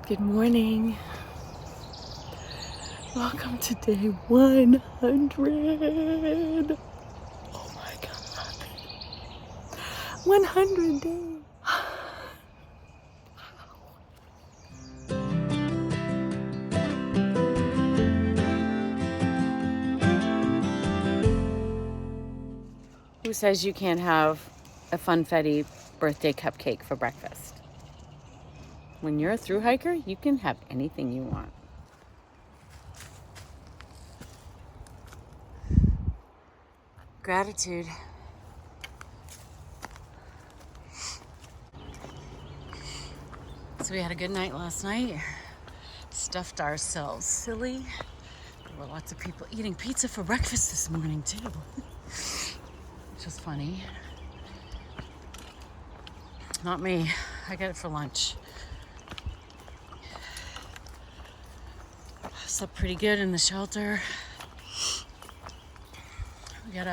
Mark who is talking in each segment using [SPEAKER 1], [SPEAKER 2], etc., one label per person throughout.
[SPEAKER 1] Good morning. Welcome to day 100. Oh my God. 100 days. Who says you can't have a funfetti birthday cupcake for breakfast? When you're a thru hiker, you can have anything you want. Gratitude. So we had a good night last night. Stuffed ourselves silly. There were lots of people eating pizza for breakfast this morning too. Which was funny. Not me. I got it for lunch. Slept pretty good in the shelter. We got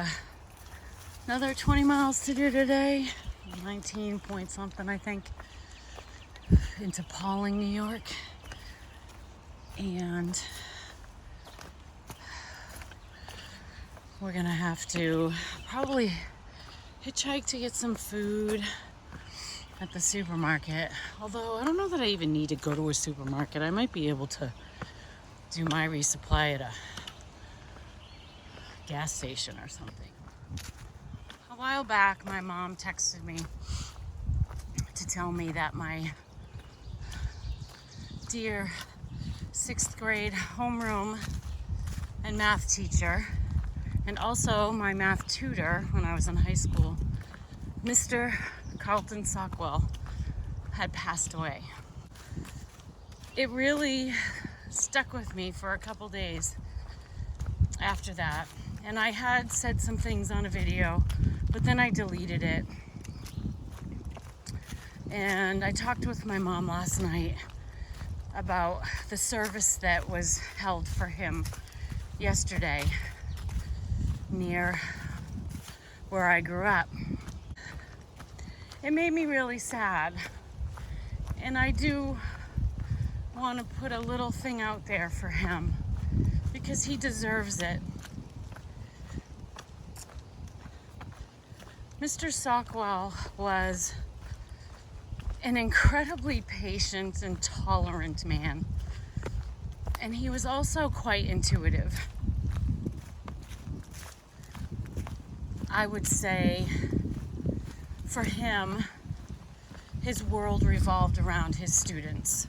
[SPEAKER 1] another 20 miles to do today. 19 point something, I think, into Pawling, New York. And we're gonna have to probably hitchhike to get some food at the supermarket. Although I don't know that I even need to go to a supermarket. I might be able to do my resupply at a gas station or something. A while back, my mom texted me to tell me that my dear 6th grade homeroom and math teacher, and also my math tutor when I was in high school, Mr. Carlton Sockwell, had passed away. It really stuck with me for a couple days after that. And I had said some things on a video, but then I deleted it. And I talked with my mom last night about the service that was held for him yesterday near where I grew up. It made me really sad. And I do want to put a little thing out there for him because he deserves it. Mr. Sockwell was an incredibly patient and tolerant man, and he was also quite intuitive. I would say for him, his world revolved around his students.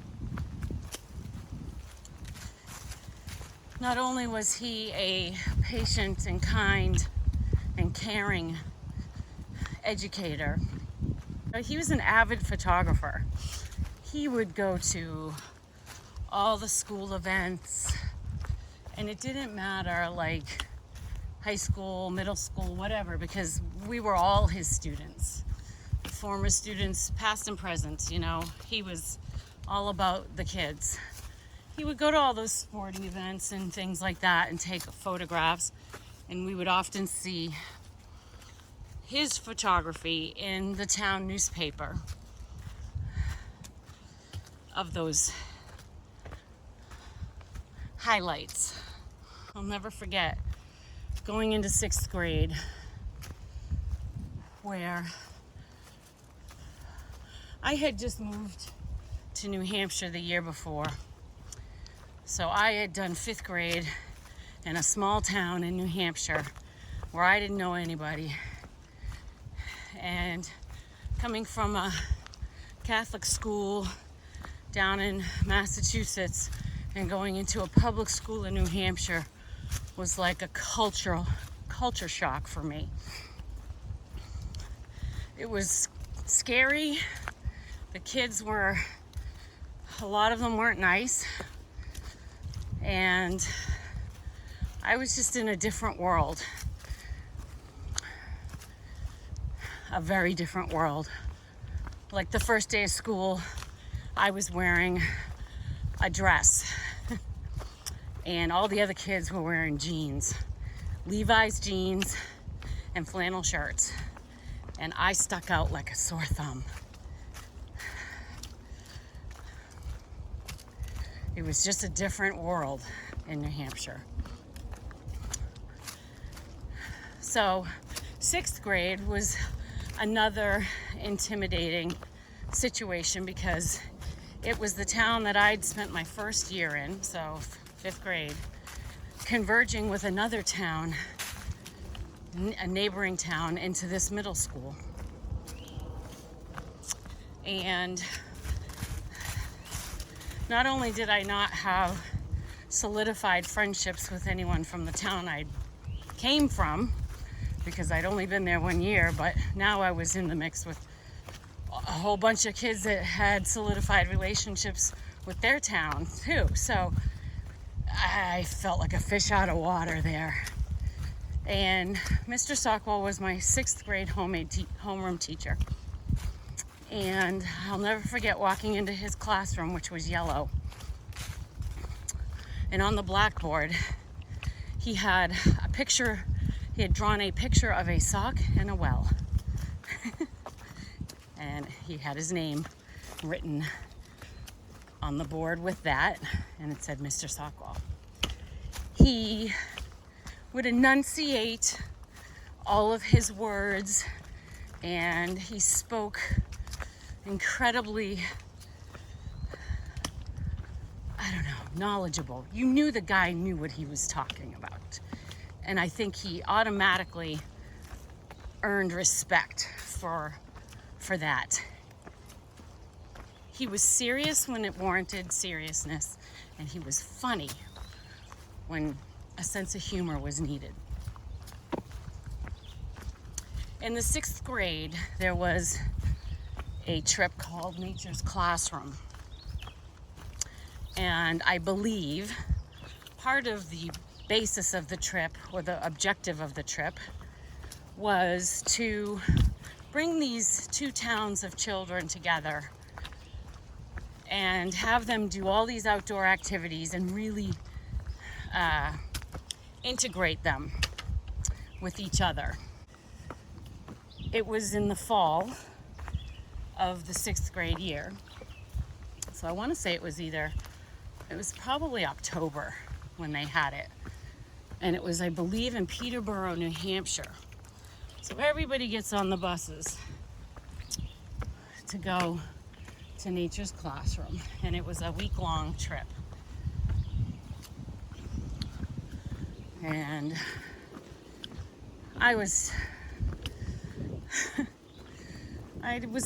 [SPEAKER 1] Not only was he a patient and kind and caring educator, but he was an avid photographer. He would go to all the school events, and it didn't matter, like high school, middle school, whatever, because we were all his students. Former students, past and present, he was all about the kids. He would go to all those sporting events and things like that and take photographs, and we would often see his photography in the town newspaper of those highlights. I'll never forget going into 6th grade where I had just moved to New Hampshire the year before. So I had done 5th grade in a small town in New Hampshire where I didn't know anybody. And coming from a Catholic school down in Massachusetts and going into a public school in New Hampshire was like a culture shock for me. It was scary. The kids a lot of them weren't nice. And I was just in a different world. A very different world. Like the first day of school, I was wearing a dress. And all the other kids were wearing jeans. Levi's jeans and flannel shirts. And I stuck out like a sore thumb. It was just a different world in New Hampshire. So 6th grade was another intimidating situation because it was the town that I'd spent my first year in, so 5th grade, converging with another town, a neighboring town, into this middle school. And not only did I not have solidified friendships with anyone from the town I came from, because I'd only been there 1 year, but now I was in the mix with a whole bunch of kids that had solidified relationships with their town too. So I felt like a fish out of water there. And Mr. Stockwell was my 6th grade homeroom teacher. And I'll never forget walking into his classroom, which was yellow. And on the blackboard, he had drawn a picture of a sock and a well. And he had his name written on the board with that, and it said Mr. Stockwell. He would enunciate all of his words, and he spoke incredibly, knowledgeable. You knew the guy knew what he was talking about. And I think he automatically earned respect for that. He was serious when it warranted seriousness, and he was funny when a sense of humor was needed. In the 6th grade, there was a trip called Nature's Classroom. And I believe part of the basis of the trip, or the objective of the trip, was to bring these 2 towns of children together and have them do all these outdoor activities and really integrate them with each other. It was in the fall of the 6th grade year. So I want to say it was probably October when they had it. And it was, I believe, in Peterborough, New Hampshire. So everybody gets on the buses to go to Nature's Classroom. And it was a week-long trip. And I was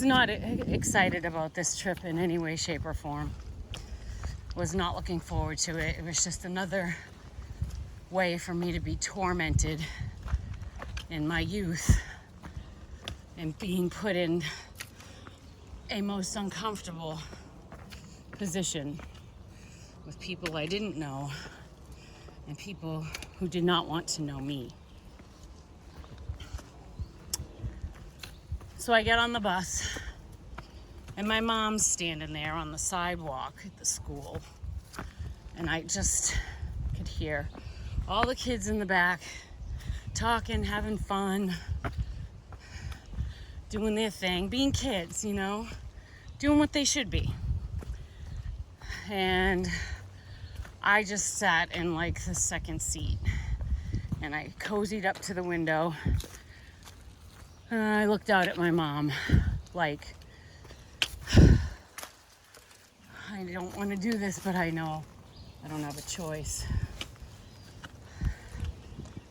[SPEAKER 1] not excited about this trip in any way, shape, or form. Was not looking forward to it. It was just another way for me to be tormented in my youth and being put in a most uncomfortable position with people I didn't know and people who did not want to know me. So I get on the bus, and my mom's standing there on the sidewalk at the school, and I just could hear all the kids in the back talking, having fun, doing their thing, being kids, doing what they should be. And I just sat in like the second seat, and I cozied up to the window, and I looked out at my mom like, I don't want to do this, but I know I don't have a choice.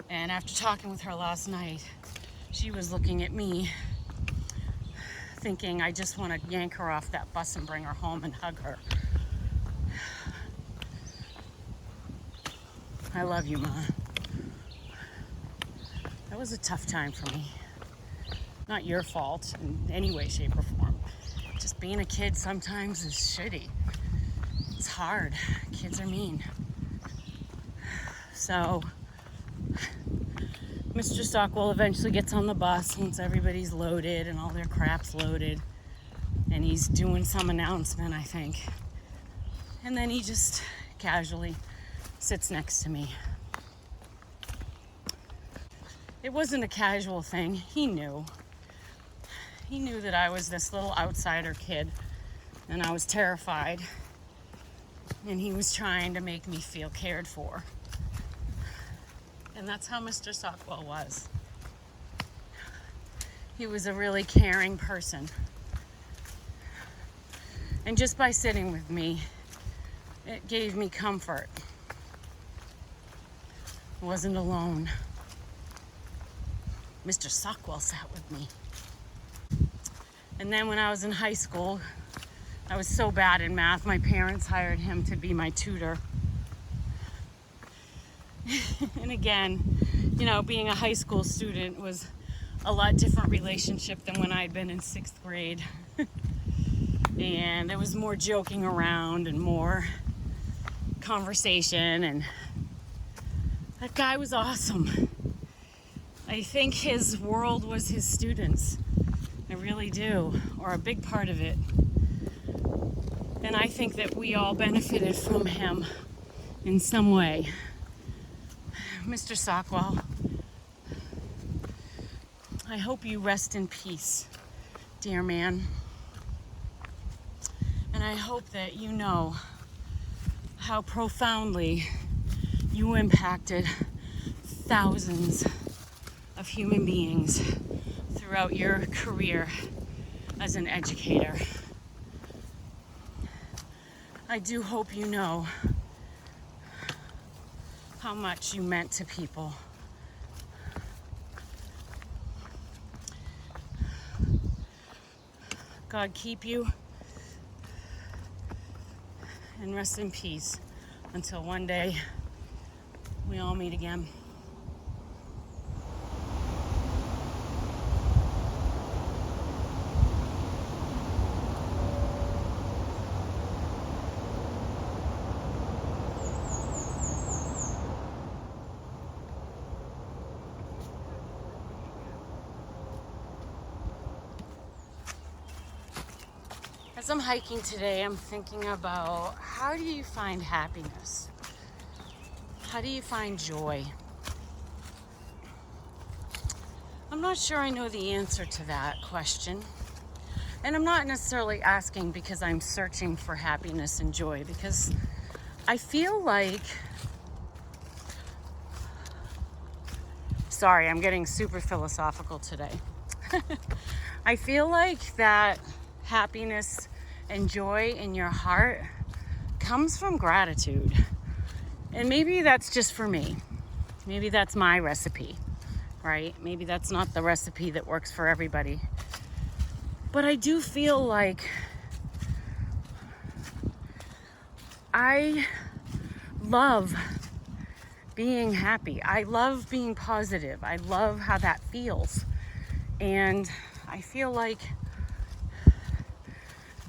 [SPEAKER 1] And after talking with her last night, she was looking at me thinking I just want to yank her off that bus and bring her home and hug her. I love you, Ma. That was a tough time for me. Not your fault in any way, shape, or form. Just being a kid sometimes is shitty. It's hard. Kids are mean. So, Mr. Stockwell eventually gets on the bus once everybody's loaded and all their crap's loaded. And he's doing some announcement, I think. And then he just casually sits next to me. It wasn't a casual thing. He knew. He knew that I was this little outsider kid, and I was terrified. And he was trying to make me feel cared for. And that's how Mr. Sockwell was. He was a really caring person. And just by sitting with me, it gave me comfort. I wasn't alone. Mr. Sockwell sat with me. And then when I was in high school, I was so bad in math, my parents hired him to be my tutor. And again, you know, being a high school student was a lot different relationship than when I'd been in 6th grade. And there was more joking around and more conversation, and that guy was awesome. I think his world was his students. I really do, or a big part of it. And I think that we all benefited from him in some way. Mr. Sockwell, I hope you rest in peace, dear man. And I hope that you know how profoundly you impacted thousands of human beings throughout your career as an educator. I do hope you know how much you meant to people. God keep you and rest in peace until one day we all meet again. As I'm hiking today, I'm thinking about, how do you find happiness? How do you find joy? I'm not sure I know the answer to that question. And I'm not necessarily asking because I'm searching for happiness and joy, because I feel like, sorry, I'm getting super philosophical today. I feel like that happiness and joy in your heart comes from gratitude. And maybe that's just for me. Maybe that's my recipe, right? Maybe that's not the recipe that works for everybody. But I do feel like I love being happy. I love being positive. I love how that feels. And I feel like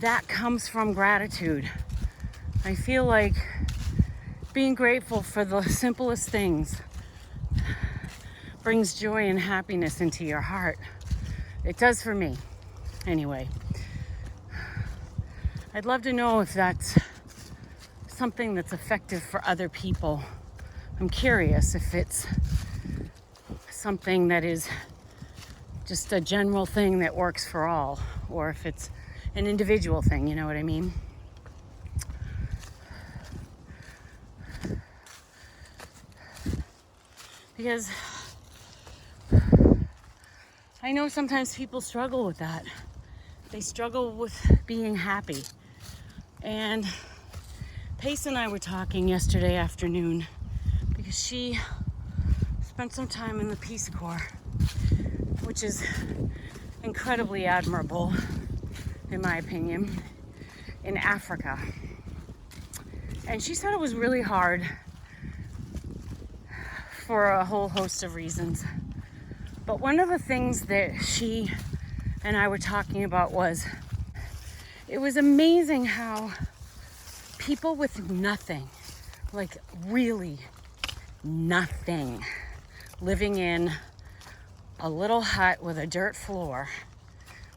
[SPEAKER 1] that comes from gratitude. I feel like being grateful for the simplest things brings joy and happiness into your heart. It does for me. Anyway, I'd love to know if that's something that's effective for other people. I'm curious if it's something that is just a general thing that works for all, or if it's an individual thing, you know what I mean? Because I know sometimes people struggle with that. They struggle with being happy. And Pace and I were talking yesterday afternoon because she spent some time in the Peace Corps, which is incredibly admirable, in my opinion, in Africa. And she said it was really hard for a whole host of reasons. But one of the things that she and I were talking about was, it was amazing how people with nothing, like really nothing, living in a little hut with a dirt floor,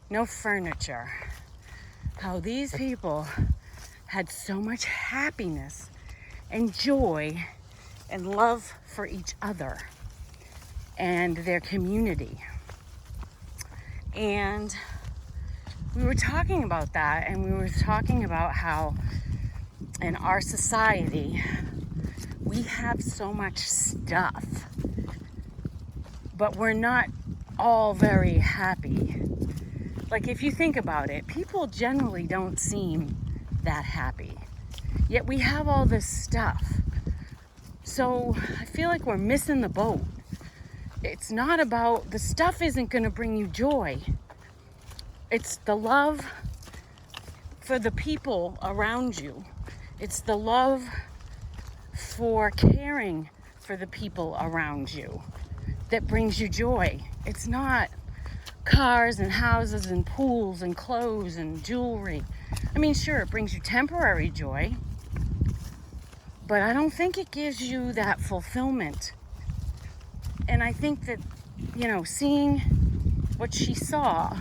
[SPEAKER 1] no furniture, how these people had so much happiness and joy and love for each other and their community. And we were talking about that, and we were talking about how in our society, we have so much stuff, but we're not all very happy. Like, if you think about it, people generally don't seem that happy. Yet we have all this stuff. So I feel like we're missing the boat. It's not about, the stuff isn't going to bring you joy. It's the love for the people around you. It's the love for caring for the people around you that brings you joy. It's not cars and houses and pools and clothes and jewelry. I mean, sure, it brings you temporary joy, but I don't think it gives you that fulfillment. And I think that, you know, seeing what she saw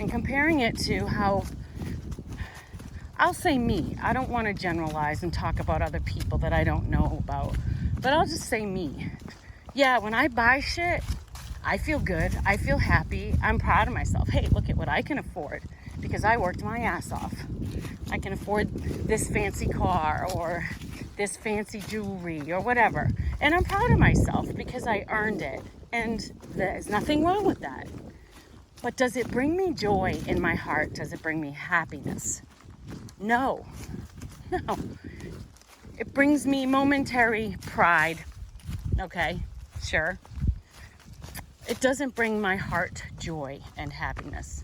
[SPEAKER 1] and comparing it to how, I'll say me, I don't want to generalize and talk about other people that I don't know about, but I'll just say me. Yeah, when I buy shit, I feel good, I feel happy, I'm proud of myself. Hey, look at what I can afford because I worked my ass off. I can afford this fancy car or this fancy jewelry or whatever. And I'm proud of myself because I earned it. And there's nothing wrong with that. But does it bring me joy in my heart? Does it bring me happiness? No. No. It brings me momentary pride. Okay, sure. It doesn't bring my heart joy and happiness.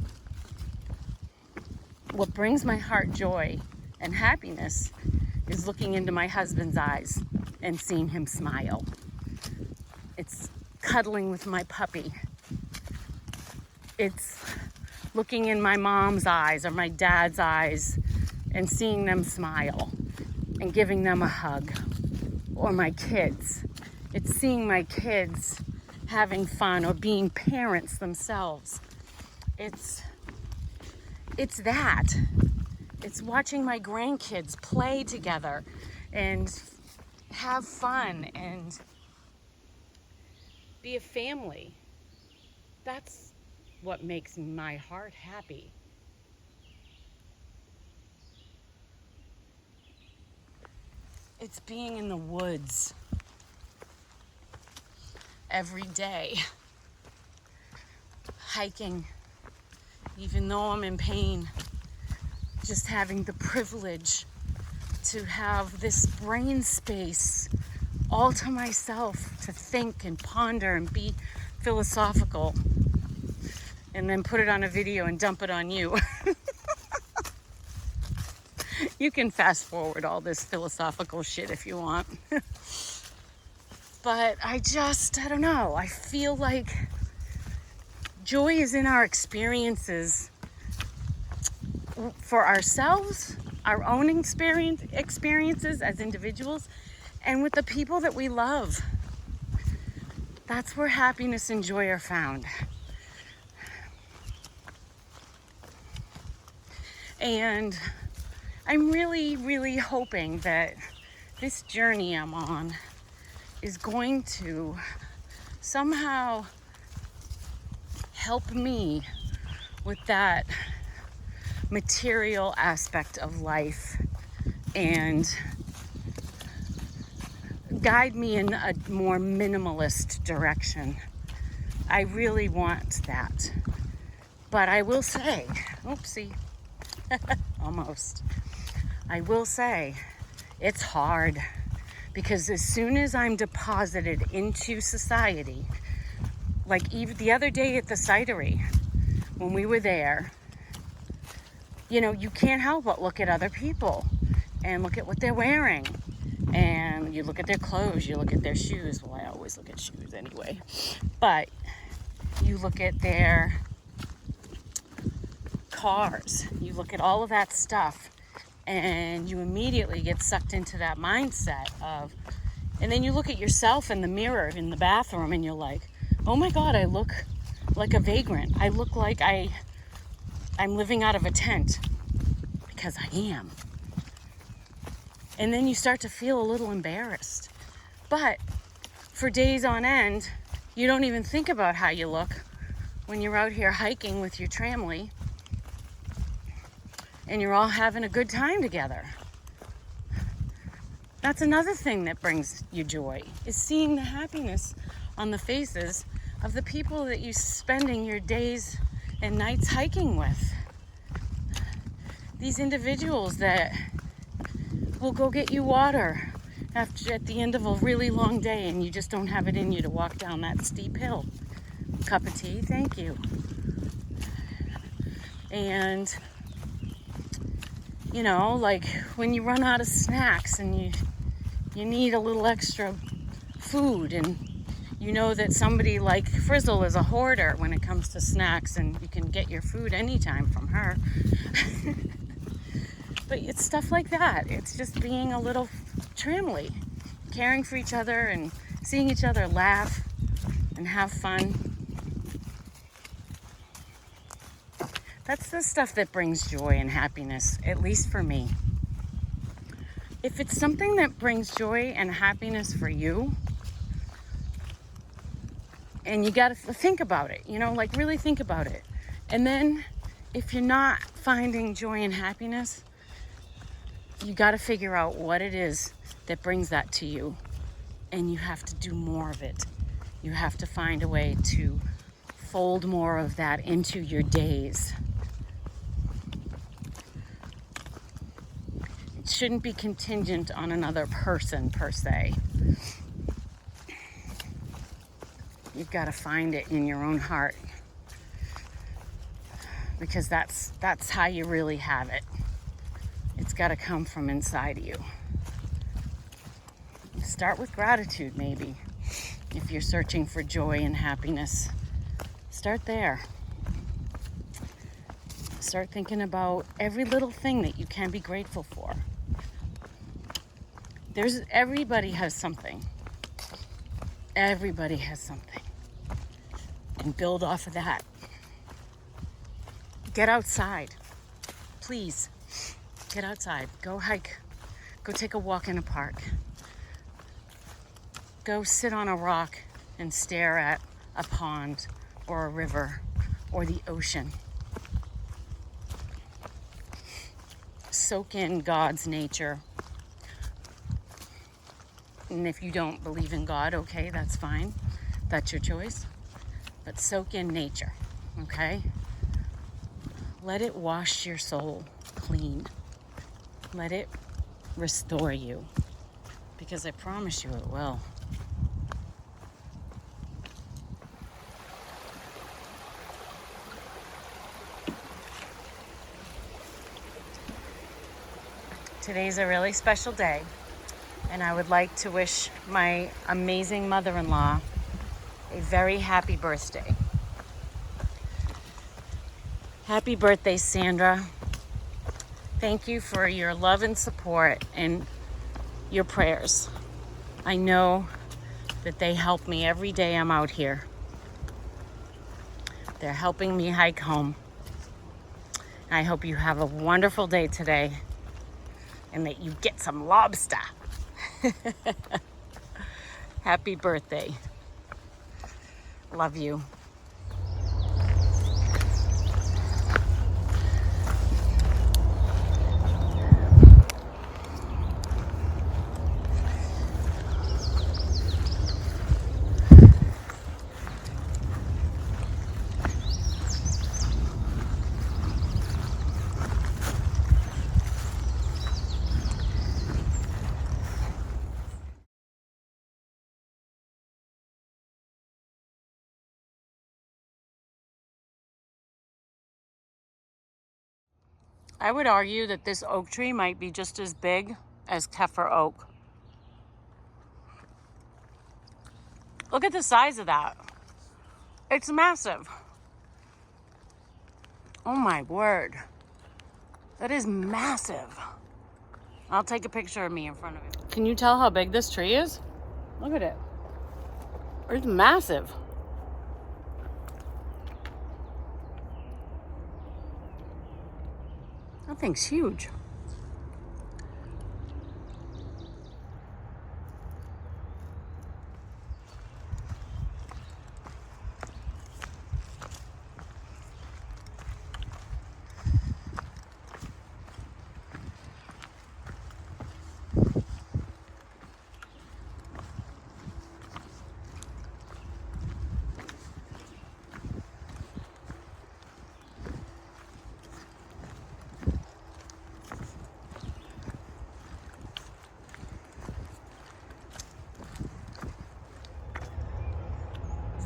[SPEAKER 1] What brings my heart joy and happiness is looking into my husband's eyes and seeing him smile. It's cuddling with my puppy. It's looking in my mom's eyes or my dad's eyes and seeing them smile and giving them a hug. Or my kids. It's seeing my kids having fun or being parents themselves. It's that. It's watching my grandkids play together and have fun and be a family. That's what makes my heart happy. It's being in the woods every day, hiking, even though I'm in pain, just having the privilege to have this brain space all to myself to think and ponder and be philosophical, and then put it on a video and dump it on you. You can fast forward all this philosophical shit if you want. But I don't know. I feel like joy is in our experiences for ourselves, our own experiences as individuals, and with the people that we love. That's where happiness and joy are found. And I'm really, really hoping that this journey I'm on is going to somehow help me with that material aspect of life and guide me in a more minimalist direction. I really want that. But I will say, oopsie, almost. I will say it's hard because as soon as I'm deposited into society, like even the other day at the cidery, when we were there, you know, you can't help but look at other people and look at what they're wearing. And you look at their clothes, you look at their shoes. Well, I always look at shoes anyway. But you look at their cars, you look at all of that stuff, and you immediately get sucked into that mindset of, and then you look at yourself in the mirror in the bathroom and you're like, oh my God, I look like a vagrant. I look like I'm living out of a tent, because I am. And then you start to feel a little embarrassed. But for days on end, you don't even think about how you look when you're out here hiking with your tramily. and you're all having a good time together. That's another thing that brings you joy, is seeing the happiness on the faces of the people that you're spending your days and nights hiking with. These individuals that will go get you water at the end of a really long day and you just don't have it in you to walk down that steep hill. Cup of tea, thank you. And you know, like when you run out of snacks and you need a little extra food, and you know that somebody like Frizzle is a hoarder when it comes to snacks, and you can get your food anytime from her. But it's stuff like that. It's just being a little tramily, caring for each other and seeing each other laugh and have fun. That's the stuff that brings joy and happiness, at least for me. If it's something that brings joy and happiness for you, and you got to think about it, you know, like really think about it. And then if you're not finding joy and happiness, you got to figure out what it is that brings that to you. And you have to do more of it. You have to find a way to fold more of that into your days. It shouldn't be contingent on another person per se. You've got to find it in your own heart, because that's how you really have it. It's got to come from inside of you. Start with gratitude, maybe. If you're searching for joy and happiness, start there. Start thinking about every little thing that you can be grateful for. Everybody has something. Everybody has something. And build off of that. Get outside. Please. Get outside. Go hike. Go take a walk in a park. Go sit on a rock and stare at a pond or a river or the ocean. Soak in God's nature. And if you don't believe in God, okay, that's fine. That's your choice. But soak in nature, okay? Let it wash your soul clean. Let it restore you, because I promise you it will. Today's a really special day, and I would like to wish my amazing mother-in-law a very happy birthday. Happy birthday, Sandra. Thank you for your love and support and your prayers. I know that they help me every day I'm out here. They're helping me hike home. I hope you have a wonderful day today and that you get some lobster. Happy birthday. Love you. I would argue that this oak tree might be just as big as Kaffir oak. Look at the size of that. It's massive. Oh my word. That is massive. I'll take a picture of me in front of it. Can you tell how big this tree is? Look at it. It's massive. That thing's huge.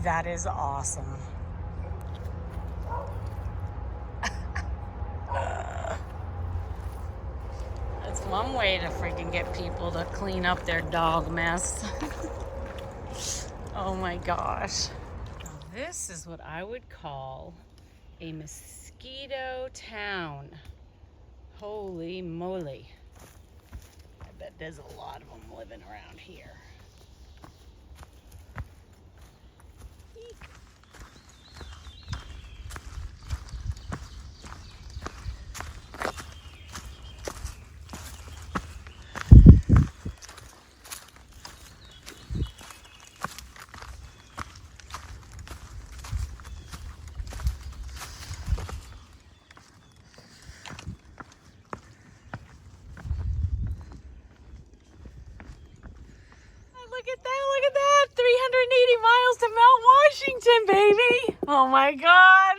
[SPEAKER 1] That is awesome. That's one way to freaking get people to clean up their dog mess. Oh my gosh. Now this is what I would call a mosquito town. Holy moly. I bet there's a lot of them living around here. Look at that, 380 miles to Mount Washington, baby. Oh my God.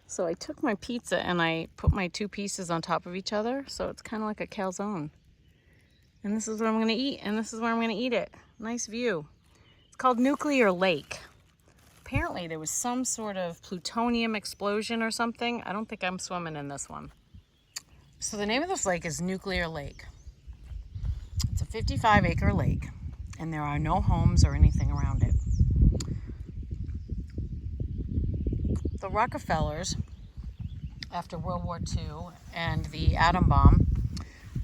[SPEAKER 1] So I took my pizza and I put my two pieces on top of each other. So it's kind of like a calzone. And this is what I'm going to eat. And this is where I'm going to eat it. Nice view. It's called Nuclear Lake. Apparently there was some sort of plutonium explosion or something. I don't think I'm swimming in this one. So the name of this lake is Nuclear Lake. It's a 55-acre lake. And there are no homes or anything around it. The Rockefellers, after World War II and the atom bomb,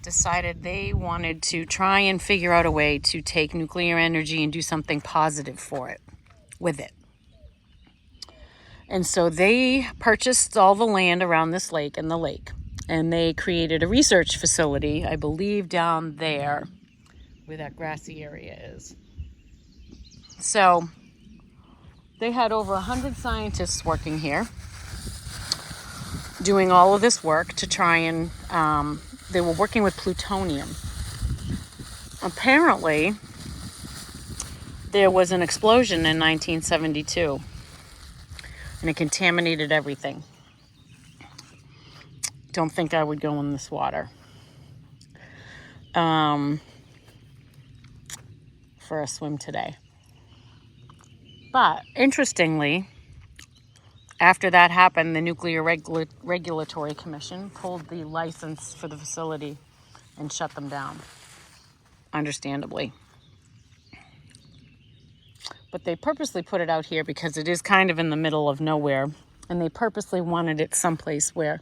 [SPEAKER 1] decided they wanted to try and figure out a way to take nuclear energy and do something positive for it, with it. And so they purchased all the land around this lake and the lake. And they created a research facility, I believe down there, where that grassy area is. So they had over 100 scientists working here, doing all of this work to try and, they were working with plutonium. Apparently, there was an explosion in 1972, and it contaminated everything. Don't think I would go in this water for a swim today. But interestingly, after that happened, the Nuclear Regulatory Commission pulled the license for the facility and shut them down, understandably. But they purposely put it out here because it is kind of in the middle of nowhere, and they purposely wanted it someplace where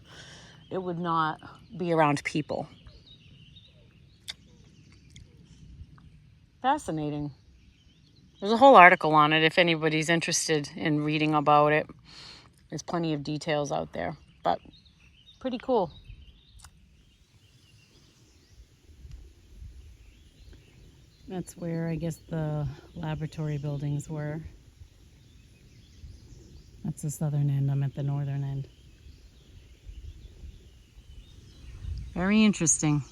[SPEAKER 1] it would not be around people. Fascinating. There's a whole article on it if anybody's interested in reading about it. There's plenty of details out there, but pretty cool. That's where I guess the laboratory buildings were. That's the southern end. I'm at the northern end. Very interesting.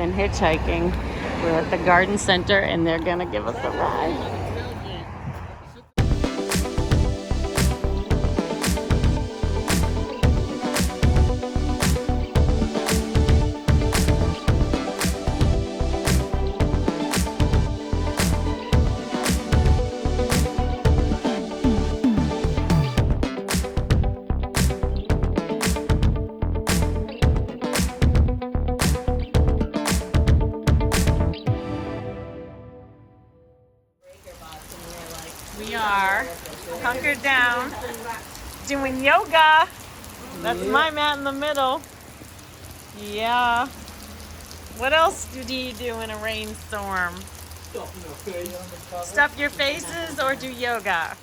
[SPEAKER 1] been hitchhiking. We're at the garden center and they're gonna give us a ride. We are hunkered down doing yoga. That's my mat in the middle. Yeah. What else do you do in a rainstorm? Stuff your faces or do yoga?